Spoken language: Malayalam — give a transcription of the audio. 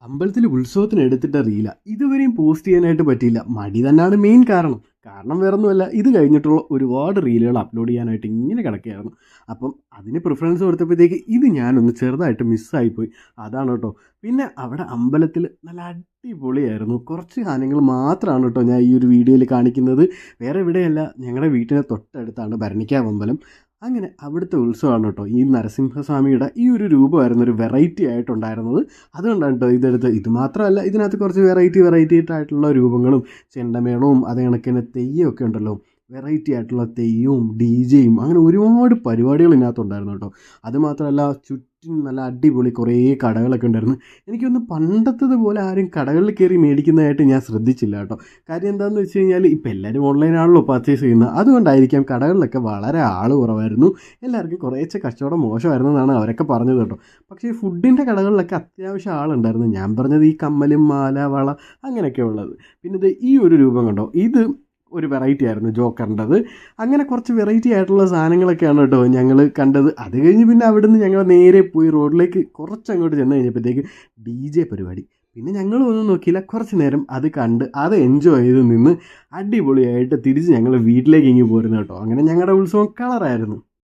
അമ്പലത്തിൽ ഉത്സവത്തിന് എടുത്തിട്ട റീല ഇതുവരെയും പോസ്റ്റ് ചെയ്യാനായിട്ട് പറ്റിയില്ല. മടി തന്നെയാണ് മെയിൻ കാരണം. കാരണം വേറൊന്നുമല്ല, ഇത് കഴിഞ്ഞിട്ടുള്ള ഒരുപാട് റീലുകൾ അപ്ലോഡ് ചെയ്യാനായിട്ട് ഇങ്ങനെ കിടക്കുകയായിരുന്നു. അപ്പം അതിന് പ്രിഫറൻസ് കൊടുത്തപ്പോഴത്തേക്ക് ഇത് ഞാനൊന്ന് ചെറുതായിട്ട് മിസ്സായിപ്പോയി. അതാണ് കേട്ടോ. പിന്നെ അവിടെ അമ്പലത്തിൽ നല്ല അടിപൊളിയായിരുന്നു. കുറച്ച് ഗാനങ്ങൾ മാത്രമാണ് കേട്ടോ ഞാൻ ഈ ഒരു വീഡിയോയിൽ കാണിക്കുന്നത്. വേറെ എവിടെയല്ല, ഞങ്ങളുടെ വീട്ടിന് തൊട്ടടുത്താണ് ഭരണിക്കാവ് അമ്പലം. അങ്ങനെ അവിടുത്തെ ഉത്സവമാണ് കേട്ടോ. ഈ നരസിംഹസ്വാമിയുടെ ഈ ഒരു രൂപമായിരുന്നു ഒരു വെറൈറ്റി ആയിട്ടുണ്ടായിരുന്നത്. അതുകൊണ്ടാണ് കേട്ടോ ഇതെടുത്ത്. ഇത് മാത്രമല്ല, ഇതിനകത്ത് കുറച്ച് വെറൈറ്റി ആയിട്ടുള്ള രൂപങ്ങളും ചെണ്ടമേളവും അതേ കണക്കിന് തെയ്യമൊക്കെ ഉണ്ടല്ലോ. വെറൈറ്റി ആയിട്ടുള്ള തെയ്യവും DJയും അങ്ങനെ ഒരുപാട് പരിപാടികൾ ഇതിനകത്തുണ്ടായിരുന്നു കേട്ടോ. അതുമാത്രമല്ല, ചുറ്റും നല്ല അടിപൊളി കുറേ കടകളൊക്കെ ഉണ്ടായിരുന്നു. എനിക്കൊന്ന് പണ്ടത്തതുപോലെ ആരും കടകളിൽ കയറി മേടിക്കുന്നതായിട്ട് ഞാൻ ശ്രദ്ധിച്ചില്ല കേട്ടോ. കാര്യം എന്താണെന്ന് വെച്ച് കഴിഞ്ഞാൽ ഇപ്പം എല്ലാവരും ഓൺലൈനാണല്ലോ പർച്ചേസ് ചെയ്യുന്നത്. അതുകൊണ്ടായിരിക്കാം കടകളിലൊക്കെ വളരെ ആൾ കുറവായിരുന്നു. എല്ലാവർക്കും കുറേശ്ശെ കച്ചവടം മോശമായിരുന്നു എന്നാണ് അവരൊക്കെ പറഞ്ഞത് കേട്ടോ. പക്ഷേ ഈ ഫുഡിൻ്റെ കടകളിലൊക്കെ അത്യാവശ്യം ആളുണ്ടായിരുന്നു. ഞാൻ പറഞ്ഞത് ഈ കമ്മലും മാല വള അങ്ങനെയൊക്കെ ഉള്ളത്. പിന്നെ ഇത് ഈ ഒരു രൂപം കണ്ടോ, ഇത് ഒരു വെറൈറ്റി ആയിരുന്നു ജോക്കറിൻ്റെത്. അങ്ങനെ കുറച്ച് വെറൈറ്റി ആയിട്ടുള്ള സാധനങ്ങളൊക്കെയാണ് കേട്ടോ ഞങ്ങൾ കണ്ടത്. അത് കഴിഞ്ഞ് പിന്നെ അവിടെ നിന്ന് ഞങ്ങൾ നേരെ പോയി റോഡിലേക്ക് കുറച്ചങ്ങോട്ട് ചെന്ന് കഴിഞ്ഞപ്പോഴത്തേക്ക് DJ പരിപാടി. പിന്നെ ഞങ്ങൾ ഒന്നും നോക്കിയില്ല, കുറച്ച് നേരം അത് കണ്ട് അത് എൻജോയ് ചെയ്ത് നിന്ന് അടിപൊളിയായിട്ട് തിരിച്ച് ഞങ്ങൾ വീട്ടിലേക്ക് ഇങ്ങ് പോരുന്നു കേട്ടോ. അങ്ങനെ ഞങ്ങളുടെ ഉത്സവം കളറായിരുന്നു.